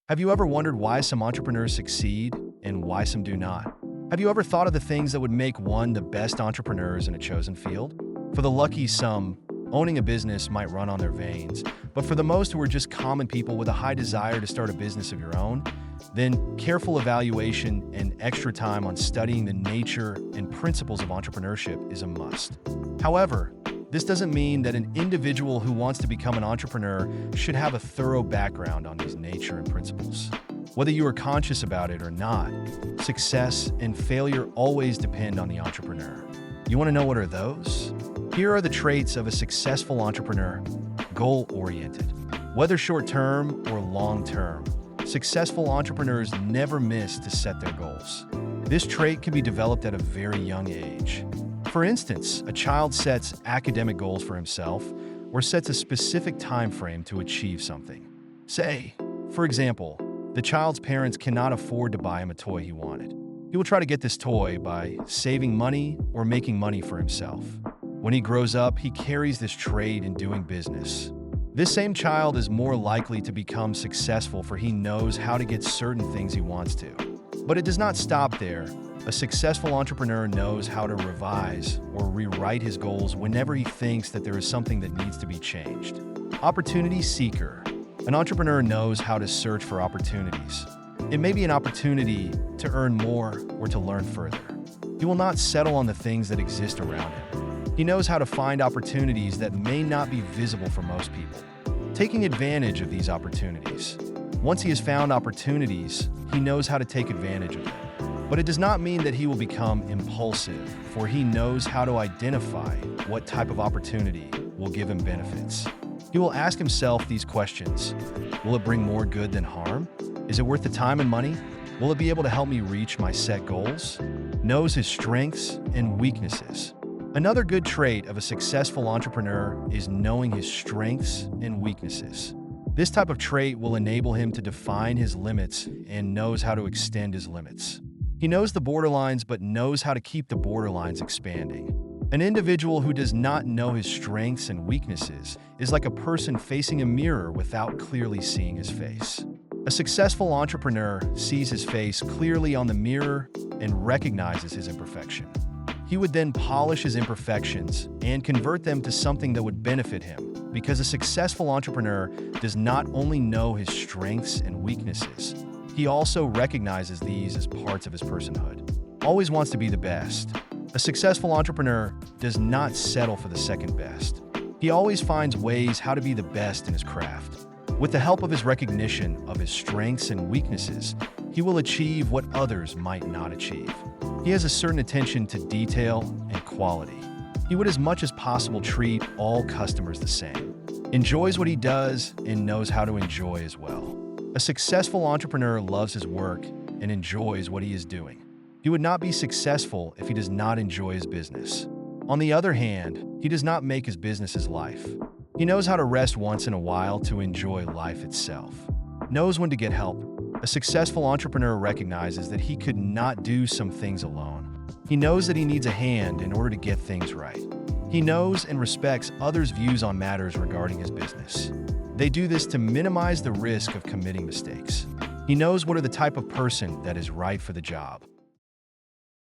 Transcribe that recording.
Have you ever wondered why some entrepreneurs succeed and why some do not? Have you ever thought of the things that would make one the best entrepreneurs in a chosen field? For the lucky, some owning a business might run on their veins, but for the most who are just common people with a high desire to start a business of your own, then careful evaluation and extra time on studying the nature and principles of entrepreneurship is a must. However, this doesn't mean that an individual who wants to become an entrepreneur should have a thorough background on these nature and principles. Whether you are conscious about it or not, success and failure always depend on the entrepreneur. You want to know what are those? Here are the traits of a successful entrepreneur: goal-oriented. Whether short-term or long-term, successful entrepreneurs never miss to set their goals. This trait can be developed at a very young age. For instance, a child sets academic goals for himself or sets a specific time frame to achieve something. Say, for example, the child's parents cannot afford to buy him a toy he wanted. He will try to get this toy by saving money or making money for himself. When he grows up, he carries this trait in doing business. This same child is more likely to become successful, for he knows how to get certain things he wants to. But it does not stop there. A successful entrepreneur knows how to revise or rewrite his goals whenever he thinks that there is something that needs to be changed. Opportunity seeker. An entrepreneur knows how to search for opportunities. It may be an opportunity to earn more or to learn further. He will not settle on the things that exist around him. He knows how to find opportunities that may not be visible for most people, taking advantage of these opportunities. Once he has found opportunities, he knows how to take advantage of them. But it does not mean that he will become impulsive, for he knows how to identify what type of opportunity will give him benefits. He will ask himself these questions: will it bring more good than harm? Is it worth the time and money? Will it be able to help me reach my set goals? Knows his strengths and weaknesses. Another good trait of a successful entrepreneur is knowing his strengths and weaknesses. This type of trait will enable him to define his limits and knows how to extend his limits. He knows the borderlines but knows how to keep the borderlines expanding. An individual who does not know his strengths and weaknesses is like a person facing a mirror without clearly seeing his face. A successful entrepreneur sees his face clearly on the mirror and recognizes his imperfection. He would then polish his imperfections and convert them to something that would benefit him, because a successful entrepreneur does not only know his strengths and weaknesses, he also recognizes these as parts of his personhood. Always wants to be the best. A successful entrepreneur does not settle for the second best. He always finds ways how to be the best in his craft. With the help of his recognition of his strengths and weaknesses, he will achieve what others might not achieve. He has a certain attention to detail and quality. He would as much as possible treat all customers the same, enjoys what he does, and knows how to enjoy as well. A successful entrepreneur loves his work and enjoys what he is doing. He would not be successful if he does not enjoy his business. On the other hand, he does not make his business his life. He knows how to rest once in a while to enjoy life itself. Knows when to get help. A successful entrepreneur recognizes that he could not do some things alone. He knows that he needs a hand in order to get things right. He knows and respects others' views on matters regarding his business. They do this to minimize the risk of committing mistakes. He knows what are the type of person that is right for the job.